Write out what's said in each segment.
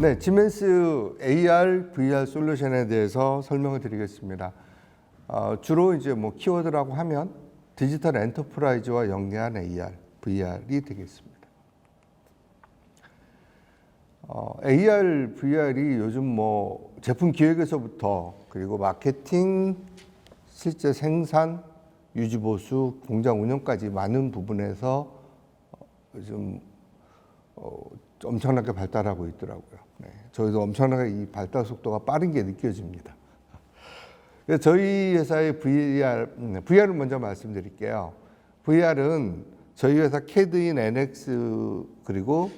네, 지멘스 AR, VR 솔루션에 대해서 설명을 드리겠습니다. 주로 이제 뭐 키워드라고 하면 디지털 엔터프라이즈와 연계한 AR, VR이 되겠습니다. AR, VR이 요즘 뭐 제품 기획에서부터 그리고 마케팅, 실제 생산, 유지 보수, 공장 운영까지 많은 부분에서 요즘 엄청나게 발달하고 있더라고요. 네, 저희도 엄청나게 이 발달 속도가 빠른 게 느껴집니다. 저희 회사의 VR을 먼저 말씀드릴게요. VR은 저희 회사 캐드인 NX 그리고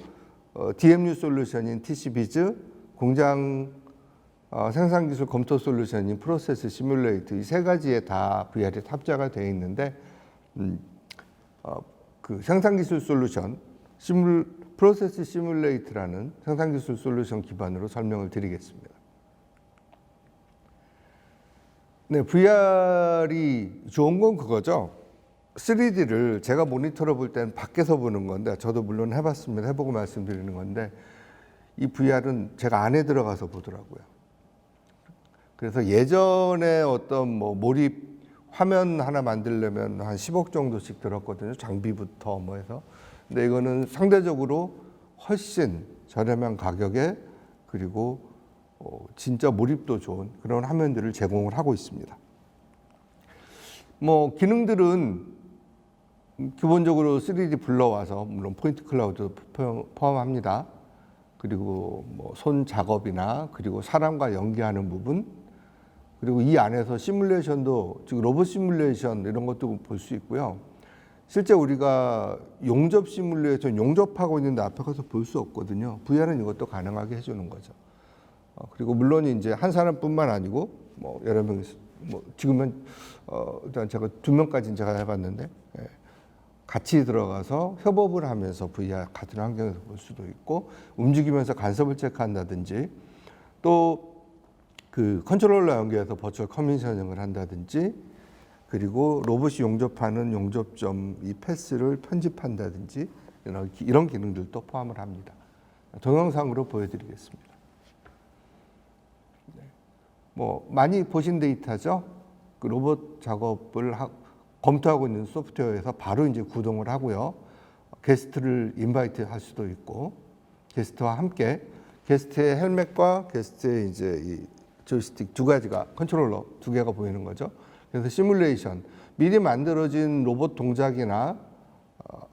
DMU 솔루션인 TC비즈, 공장 생산기술 검토 솔루션인 프로세스 시뮬레이터 이 세 가지에 다 VR이 탑재가 되어 있는데 그 생산기술 솔루션 프로세스 시뮬레이터라는 생산기술 솔루션 기반으로 설명을 드리겠습니다. 네, VR이 좋은 건 그거죠. 3D를 제가 모니터로 볼 때는 밖에서 보는 건데, 저도 물론 해봤습니다. 해보고 말씀드리는 건데, 이 VR은 제가 안에 들어가서 보더라고요. 그래서 예전에 어떤 뭐 몰입 화면 하나 만들려면 한 10억 정도씩 들었거든요. 장비부터 뭐 해서. 근데 이거는 상대적으로 훨씬 저렴한 가격에 그리고 진짜 몰입도 좋은 그런 화면들을 제공을 하고 있습니다. 뭐 기능들은 기본적으로 3D 불러와서 물론 포인트 클라우드 포함합니다. 그리고 뭐 손 작업이나 그리고 사람과 연계하는 부분, 그리고 이 안에서 시뮬레이션도 즉 로봇 시뮬레이션 이런 것도 볼 수 있고요. 실제 우리가 용접 시뮬레이션 용접하고 있는데 앞에 가서 볼 수 없거든요. VR은 이것도 가능하게 해주는 거죠. 그리고 물론 이제 한 사람뿐만 아니고 뭐 여러 명, 뭐 지금은 일단 제가 2명까지는 제가 해봤는데 같이 들어가서 협업을 하면서 VR 같은 환경에서 볼 수도 있고 움직이면서 간섭을 체크한다든지 또 그 컨트롤러 연계해서 버추얼 커미셔닝을 한다든지 그리고 로봇이 용접하는 용접점 이 패스를 편집한다든지 이런 기능들도 포함을 합니다. 동영상으로 보여드리겠습니다. 뭐 많이 보신 데이터죠. 그 로봇 작업을 검토하고 있는 소프트웨어에서 바로 이제 구동을 하고요. 게스트를 인바이트 할 수도 있고 게스트와 함께 게스트의 헬멧과 게스트의 이제 이 조이스틱 두 가지가 컨트롤러 두 개가 보이는 거죠. 그래서 시뮬레이션 미리 만들어진 로봇 동작이나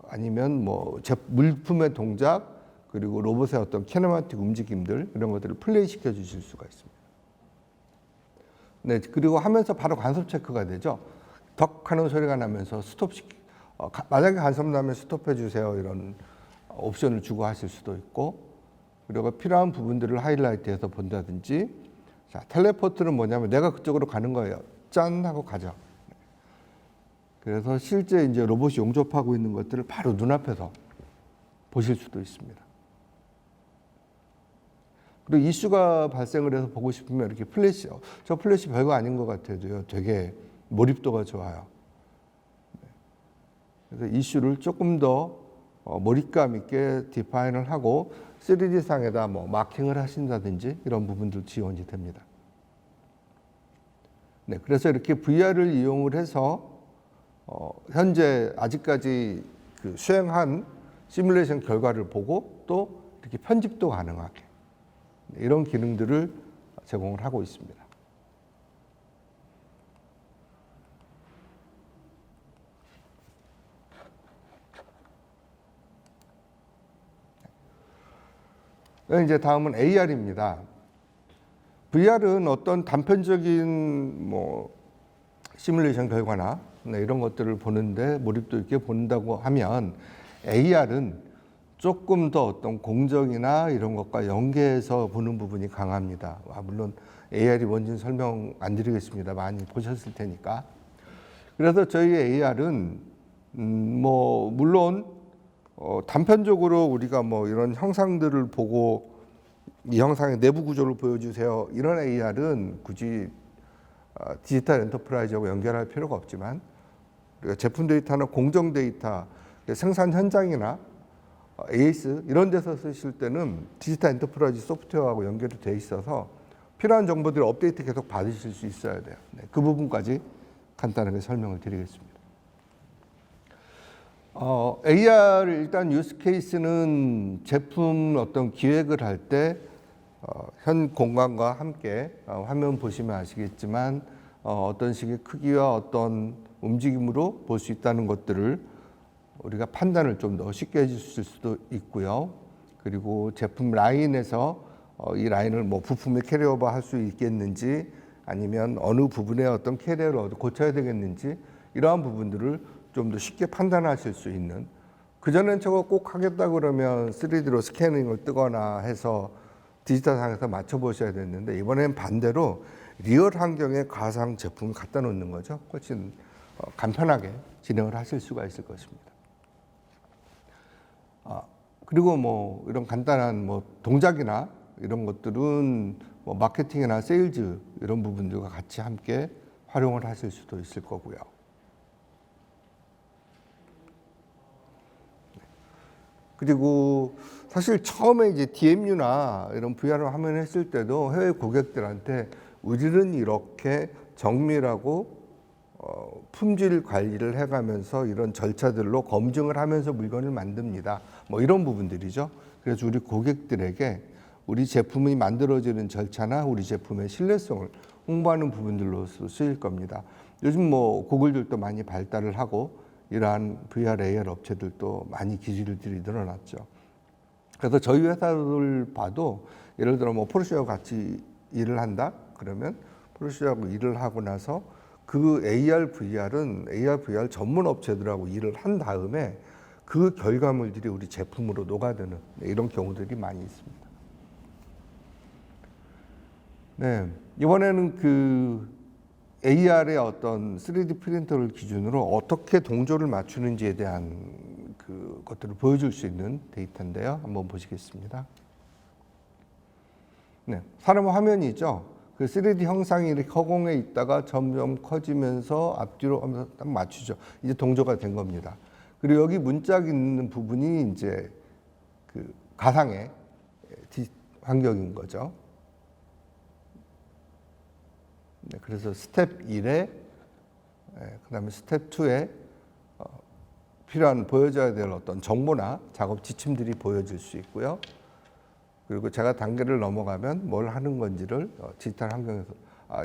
아니면 뭐 물품의 동작 그리고 로봇의 어떤 키네마틱 움직임들 이런 것들을 플레이 시켜 주실 수가 있습니다. 네, 그리고 하면서 바로 간섭 체크가 되죠. 덕 하는 소리가 나면서 만약에 간섭 나면 스톱해 주세요 이런 옵션을 주고 하실 수도 있고 그리고 필요한 부분들을 하이라이트해서 본다든지 자, 텔레포트는 뭐냐면 내가 그쪽으로 가는 거예요. 짠 하고 가죠. 그래서 실제 이제 로봇이 용접하고 있는 것들을 바로 눈앞에서 보실 수도 있습니다. 그리고 이슈가 발생을 해서 보고 싶으면 이렇게 플래시, 저 플래시 별거 아닌 것 같아도요. 되게 몰입도가 좋아요. 그래서 이슈를 조금 더 몰입감 있게 디파인을 하고 3D상에다 뭐 마킹을 하신다든지 이런 부분들 지원이 됩니다. 네, 그래서 이렇게 VR을 이용을 해서 현재 아직까지 그 수행한 시뮬레이션 결과를 보고 또 이렇게 편집도 가능하게 이런 기능들을 제공을 하고 있습니다. 이제 다음은 AR입니다. VR은 어떤 단편적인 뭐 시뮬레이션 결과나 이런 것들을 보는데 몰입도 있게 본다고 하면 AR은 조금 더 어떤 공정이나 이런 것과 연계해서 보는 부분이 강합니다. 물론 AR이 뭔지는 설명 안 드리겠습니다. 많이 보셨을 테니까. 그래서 저희 AR은 뭐 물론 단편적으로 우리가 뭐 이런 형상들을 보고 이 형상의 내부 구조를 보여주세요. 이런 AR은 굳이 디지털 엔터프라이즈하고 연결할 필요가 없지만 우리가 제품 데이터나 공정 데이터, 생산 현장이나 AS 이런 데서 쓰실 때는 디지털 엔터프라이즈 소프트웨어하고 연결이 돼 있어서 필요한 정보들을 업데이트 계속 받으실 수 있어야 돼요. 네, 그 부분까지 간단하게 설명을 드리겠습니다. AR 일단 유스 케이스는 제품 어떤 기획을 할 때 현 공간과 함께 화면 보시면 아시겠지만 어떤 식의 크기와 어떤 움직임으로 볼 수 있다는 것들을 우리가 판단을 좀 더 쉽게 해주실 수도 있고요. 그리고 제품 라인에서 이 라인을 뭐 부품에 캐리오버 할 수 있겠는지 아니면 어느 부분에 어떤 캐리어를 고쳐야 되겠는지 이러한 부분들을 좀 더 쉽게 판단하실 수 있는, 그전엔 저거 꼭 하겠다 그러면 3D로 스캐닝을 뜨거나 해서 디지털상에서 맞춰보셔야 됐는데 이번엔 반대로 리얼 환경에 가상 제품을 갖다 놓는 거죠. 훨씬 간편하게 진행을 하실 수가 있을 것입니다. 그리고 뭐 이런 간단한 뭐 동작이나 이런 것들은 뭐 마케팅이나 세일즈 이런 부분들과 같이 함께 활용을 하실 수도 있을 거고요. 그리고 사실 처음에 이제 DMU나 이런 VR 화면 했을 때도 해외 고객들한테 우리는 이렇게 정밀하고 품질 관리를 해가면서 이런 절차들로 검증을 하면서 물건을 만듭니다. 뭐 이런 부분들이죠. 그래서 우리 고객들에게 우리 제품이 만들어지는 절차나 우리 제품의 신뢰성을 홍보하는 부분들로서 쓰일 겁니다. 요즘 뭐 구글들도 많이 발달을 하고 이러한 VR, AR 업체들도 많이 기술들이 늘어났죠. 그래서 저희 회사를 봐도 예를 들어 뭐 포르쉐와 같이 일을 한다 그러면 포르쉐하고 일을 하고 나서 그 AR, VR은 AR, VR 전문 업체들하고 일을 한 다음에 그 결과물들이 우리 제품으로 녹아드는 이런 경우들이 많이 있습니다. 네, 이번에는 그 AR의 어떤 3D 프린터를 기준으로 어떻게 동조를 맞추는지에 대한 그 것들을 보여줄 수 있는 데이터인데요. 한번 보시겠습니다. 네, 사람 화면이죠. 그 3D 형상이 이렇게 허공에 있다가 점점 커지면서 앞뒤로 하면서 딱 맞추죠. 이제 동조가 된 겁니다. 그리고 여기 문짝 있는 부분이 이제 그 가상의 환경인 거죠. 네, 그래서 스텝 1에 그다음에 스텝 2에 필요한 보여줘야 될 어떤 정보나 작업 지침들이 보여질 수 있고요. 그리고 제가 단계를 넘어가면 뭘 하는 건지를 디지털 환경에서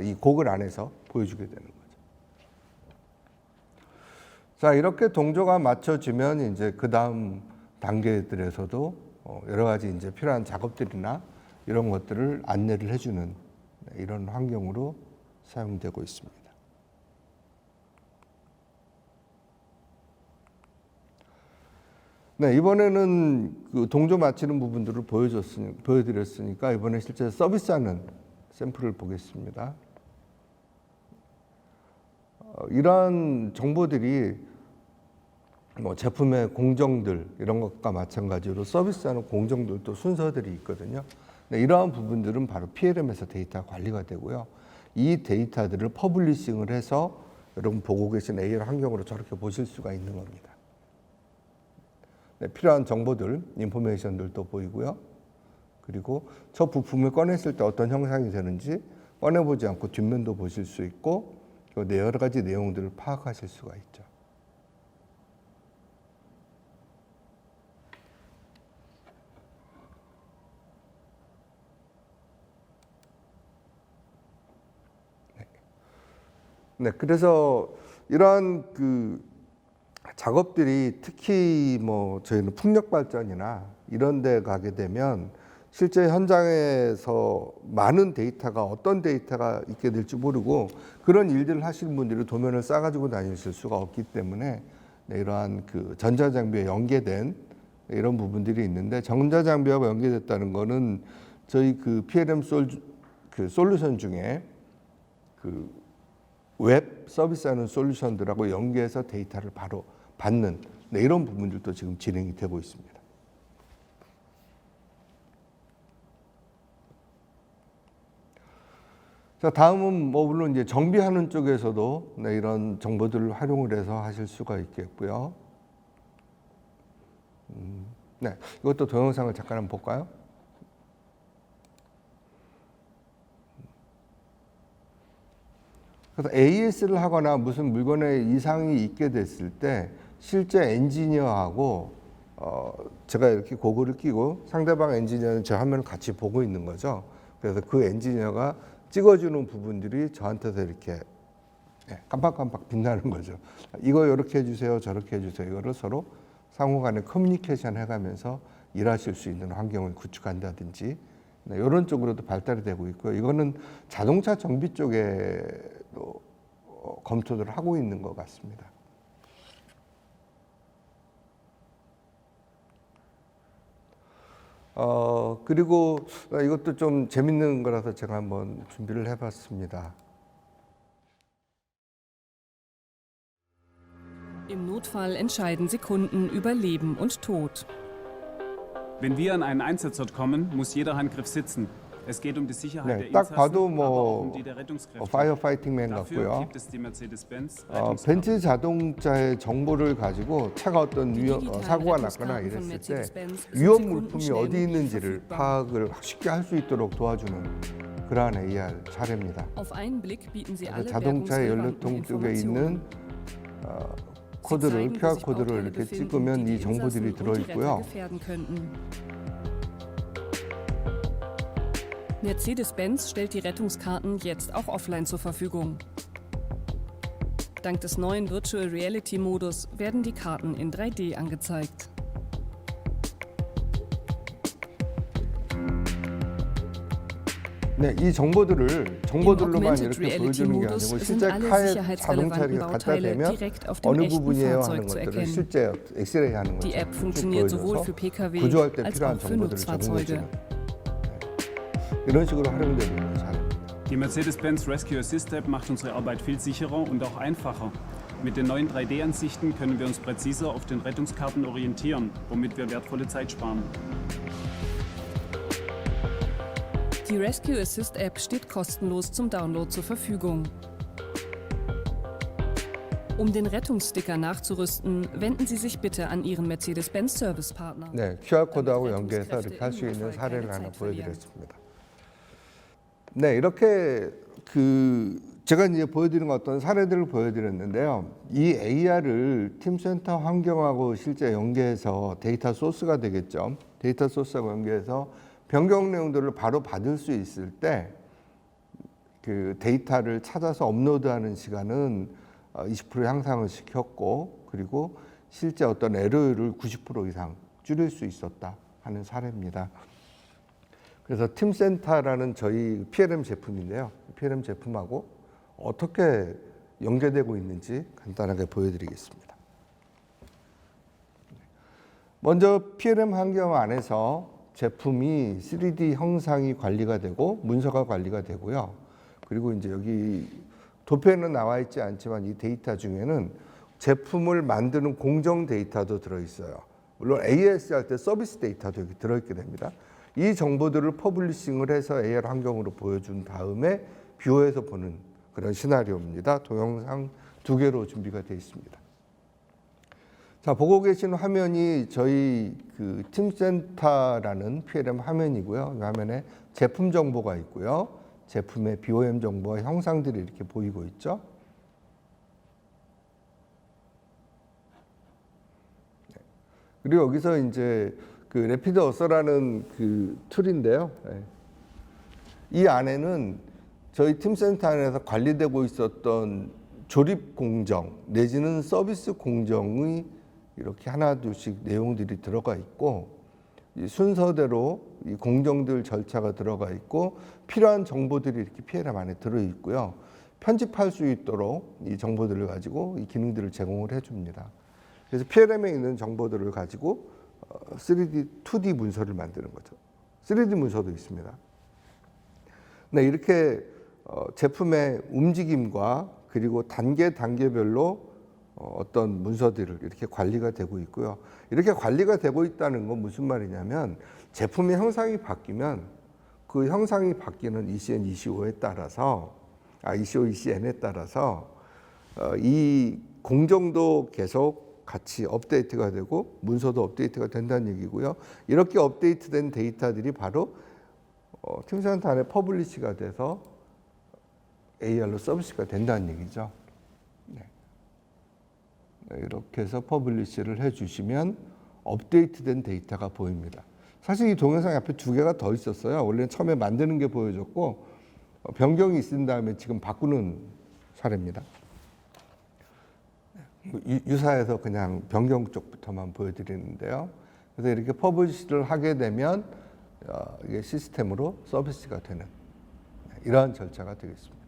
이 고글 안에서 보여주게 되는 거죠. 자, 이렇게 동조가 맞춰지면 이제 그 다음 단계들에서도 여러 가지 이제 필요한 작업들이나 이런 것들을 안내를 해주는 이런 환경으로 사용되고 있습니다. 네, 이번에는 그 동조 맞추는 부분들을 보여드렸으니까 이번에 실제 서비스하는 샘플을 보겠습니다. 이러한 정보들이 뭐 제품의 공정들 이런 것과 마찬가지로 서비스하는 공정들도 순서들이 있거든요. 네, 이러한 부분들은 바로 PLM에서 데이터 관리가 되고요. 이 데이터들을 퍼블리싱을 해서 여러분 보고 계신 AR 환경으로 저렇게 보실 수가 있는 겁니다. 네, 필요한 정보들, 인포메이션들도 보이고요. 그리고 저 부품을 꺼냈을 때 어떤 형상이 되는지 꺼내보지 않고 뒷면도 보실 수 있고 여러 가지 내용들을 파악하실 수가 있죠. 네, 그래서 이러한 그 작업들이 특히 뭐 저희는 풍력 발전이나 이런 데 가게 되면 실제 현장에서 많은 데이터가 어떤 데이터가 있게 될지 모르고 그런 일들을 하시는 분들이 도면을 싸가지고 다니실 수가 없기 때문에 이러한 그 전자장비에 연계된 이런 부분들이 있는데 전자장비하고 연계됐다는 거는 저희 그 PLM 솔루션 중에 그 웹 서비스하는 솔루션들하고 연계해서 데이터를 바로 받는 이런 부분들도 지금 진행이 되고 있습니다. 자, 다음은 뭐 물론 이제 정비하는 쪽에서도 이런 정보들을 활용을 해서 하실 수가 있겠고요. 네, 이것도 동영상을 잠깐 한번 볼까요? 그래서 AS를 하거나 무슨 물건에 이상이 있게 됐을 때 실제 엔지니어하고 제가 이렇게 고글을 끼고 상대방 엔지니어는 제 화면을 같이 보고 있는 거죠. 그래서 그 엔지니어가 찍어주는 부분들이 저한테서 이렇게 깜빡깜빡 빛나는 거죠. 이거 이렇게 해주세요, 저렇게 해주세요. 이거를 서로 상호간에 커뮤니케이션 해가면서 일하실 수 있는 환경을 구축한다든지 이런 쪽으로도 발달이 되고 있고요. 이거는 자동차 정비 쪽에도 검토를 하고 있는 것 같습니다. 그리고 이것도 좀 재밌는 거라서 제가 한번 준비를 해봤습니다. Im Notfall entscheiden Sekunden über Leben und Tod. Wenn wir an einen Einsatzort kommen, muss jeder Handgriff sitzen. Es geht um die Sicherheit der 딱 Insassen, 봐도 aber auch um die der Rettungskräfte. 파이어파이팅맨 Dafür 같고요. gibt es die Mercedes-Benz 벤츠 자동차의 정보를 가지고 차가 어떤 사고가 났거나 이랬을 때 위험 물품이 어디 있는지를 파악을 쉽게 할 수 있도록 도와주는 그러한 AR 사례입니다. Auf einen Blick bieten sie alle 자동차의 bergungsrelevanten 연료통 쪽에 Informationen. 있는 코드를 QR 코드를 이렇게 찍으면 이 정보들이 들어 있고요. Mercedes-Benz stellt die Rettungskarten jetzt auch offline zur Verfügung. Dank des neuen Virtual Reality Modus werden die Karten in 3D angezeigt. 네, 이 정보들로만 이렇게 보여주는 게 아니고 실제 차에 자동차를 갖다 대면 어느 부분이에요 하는 것들을 실제 엑스레이 하는 것처럼 쭉 보여줘서 구조할 때 필요한 정보들을 제공해주는 이런 식으로 활용되고 있는 사례입니다. Die Mercedes-Benz Rescue Assist App macht unsere Arbeit viel sicherer und auch einfacher. Mit den neuen 3D-Ansichten können wir uns präziser auf den Rettungskarten orientieren, womit wir wertvolle Zeit sparen. Die Rescue Assist App steht kostenlos zum Download zur Verfügung. Um den Rettungssticker nachzurüsten, wenden Sie sich bitte an Ihren Mercedes-Benz Servicepartner. 네, QR 코드하고 연계해서 이렇게 할 수 있는 사례를 하나 보여드렸습니다. 네, 이렇게 제가 이제 보여드린 어떤 사례들을 보여드렸는데요. 이 AR을 팀센터 환경하고 실제 연계해서 데이터 소스가 되겠죠. 데이터 소스하고 연계해서 변경 내용들을 바로 받을 수 있을 때 그 데이터를 찾아서 업로드하는 시간은 20% 향상을 시켰고, 그리고 실제 어떤 에러율을 90% 이상 줄일 수 있었다 하는 사례입니다. 그래서 팀센터라는 저희 PLM 제품인데요. PLM 제품하고 어떻게 연계되고 있는지 간단하게 보여드리겠습니다. 먼저 PLM 환경 안에서 제품이 3D 형상이 관리가 되고 문서가 관리가 되고요. 그리고 이제 여기 도표에는 나와 있지 않지만 이 데이터 중에는 제품을 만드는 공정 데이터도 들어있어요. 물론 AS 할 때 서비스 데이터도 여기 들어있게 됩니다. 이 정보들을 퍼블리싱을 해서 AR 환경으로 보여준 다음에 뷰어에서 보는 그런 시나리오입니다. 동영상 2개로 준비가 되어 있습니다. 자, 보고 계신 화면이 저희 그 팀센터라는 PLM 화면이고요. 이 화면에 제품 정보가 있고요. 제품의 BOM 정보와 형상들이 이렇게 보이고 있죠. 그리고 여기서 이제 그 래피드 어서라는 그 툴인데요. 이 안에는 저희 팀센터 안에서 관리되고 있었던 조립 공정 내지는 서비스 공정의 이렇게 하나둘씩 내용들이 들어가 있고, 이 순서대로 이 공정들 절차가 들어가 있고 필요한 정보들이 이렇게 PLM 안에 들어 있고요. 편집할 수 있도록 이 정보들을 가지고 이 기능들을 제공을 해줍니다. 그래서 PLM에 있는 정보들을 가지고 3D, 2D 문서를 만드는 거죠. 3D 문서도 있습니다. 네, 이렇게 제품의 움직임과 그리고 단계별로 어떤 문서들을 이렇게 관리가 되고 있고요. 이렇게 관리가 되고 있다는 건 무슨 말이냐면 제품의 형상이 바뀌면 그 형상이 바뀌는 ECN, ECO에 따라서 ECO, ECN에 따라서 이 공정도 계속 같이 업데이트가 되고 문서도 업데이트가 된다는 얘기고요. 이렇게 업데이트된 데이터들이 바로 팀센터 안에 퍼블리시가 돼서 AR로 서비스가 된다는 얘기죠. 네. 이렇게 해서 퍼블리시를 해주시면 업데이트된 데이터가 보입니다. 사실 이 동영상 앞에 두 개가 더 있었어요. 원래는 처음에 만드는 게 보여줬고 변경이 있은 다음에 지금 바꾸는 사례입니다. 유사해서 그냥 변경 쪽부터만 보여드리는데요. 그래서 이렇게 퍼블리시를 하게 되면 이게 시스템으로 서비스가 되는 이러한 절차가 되겠습니다.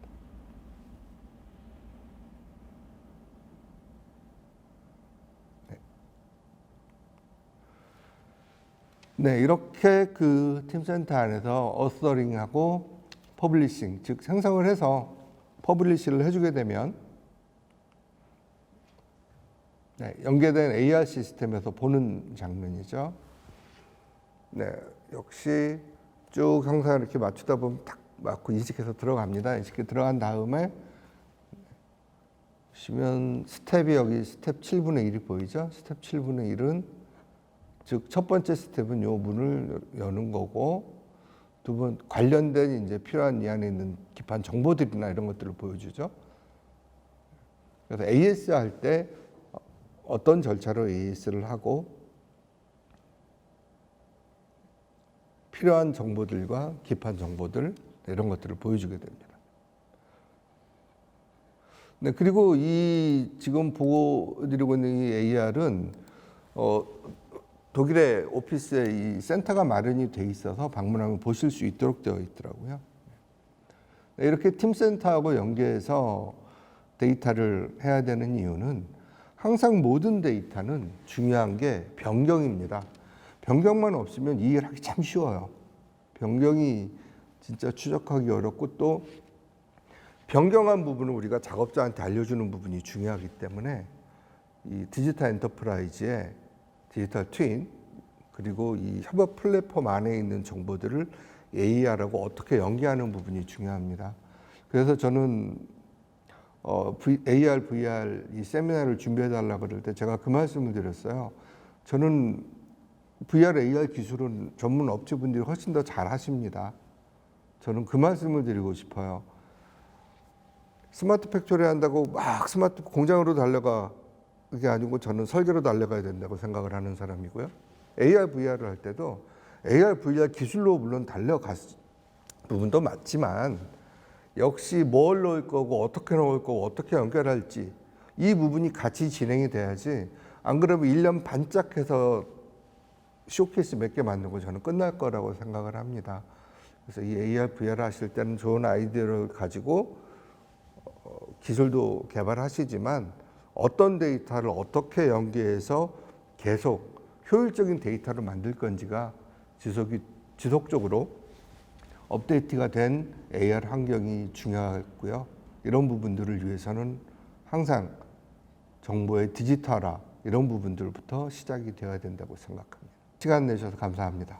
네, 이렇게 그 팀센터 안에서 어서링하고 퍼블리싱, 즉 생성을 해서 퍼블리시를 해주게 되면 연계된 AR 시스템에서 보는 장면이죠. 네, 역시 쭉 형상을 이렇게 맞추다 보면 딱 맞고 인식해서 들어갑니다. 인식해 들어간 다음에 보시면 스텝이 여기 스텝 7분의 1이 보이죠? 스텝 7분의 1은 즉 첫 번째 스텝은 요 문을 여는 거고 두 번 관련된 이제 필요한 이 안에 있는 기판 정보들이나 이런 것들을 보여주죠. 그래서 AS 할 때 어떤 절차로 AS를 하고 필요한 정보들과 기판 정보들 이런 것들을 보여주게 됩니다. 네, 그리고 이 지금 보여드리고 있는 이 AR은 독일의 오피스에 이 센터가 마련이 돼 있어서 방문하면 보실 수 있도록 되어 있더라고요. 네, 이렇게 팀센터하고 연계해서 데이터를 해야 되는 이유는 항상 모든 데이터는 중요한 게 변경입니다. 변경만 없으면 이 일을 하기 참 쉬워요. 변경이 진짜 추적하기 어렵고 또 변경한 부분을 우리가 작업자한테 알려주는 부분이 중요하기 때문에 이 디지털 엔터프라이즈의 디지털 트윈 그리고 이 협업 플랫폼 안에 있는 정보들을 AR하고 어떻게 연계하는 부분이 중요합니다. 그래서 저는 AR, VR 이 세미나를 준비해달라고 그럴 때 제가 그 말씀을 드렸어요. 저는 VR, AR 기술은 전문 업체분들이 훨씬 더 잘 하십니다. 저는 그 말씀을 드리고 싶어요. 스마트 팩토리 한다고 막 스마트 공장으로 달려가 그게 아니고 저는 설계로 달려가야 된다고 생각을 하는 사람이고요. AR, VR을 할 때도 AR, VR 기술로 물론 달려갈 부분도 맞지만 역시 뭘 넣을 거고 어떻게 넣을 거고 어떻게 연결할지 이 부분이 같이 진행이 돼야지 안 그러면 1년 반짝해서 쇼케이스 몇 개 만들고 저는 끝날 거라고 생각을 합니다. 그래서 이 AR, VR 하실 때는 좋은 아이디어를 가지고 기술도 개발하시지만 어떤 데이터를 어떻게 연계해서 계속 효율적인 데이터를 만들 건지가 지속적으로 업데이트가 된 AR 환경이 중요하고요. 이런 부분들을 위해서는 항상 정보의 디지털화 이런 부분들부터 시작이 되어야 된다고 생각합니다. 시간 내주셔서 감사합니다.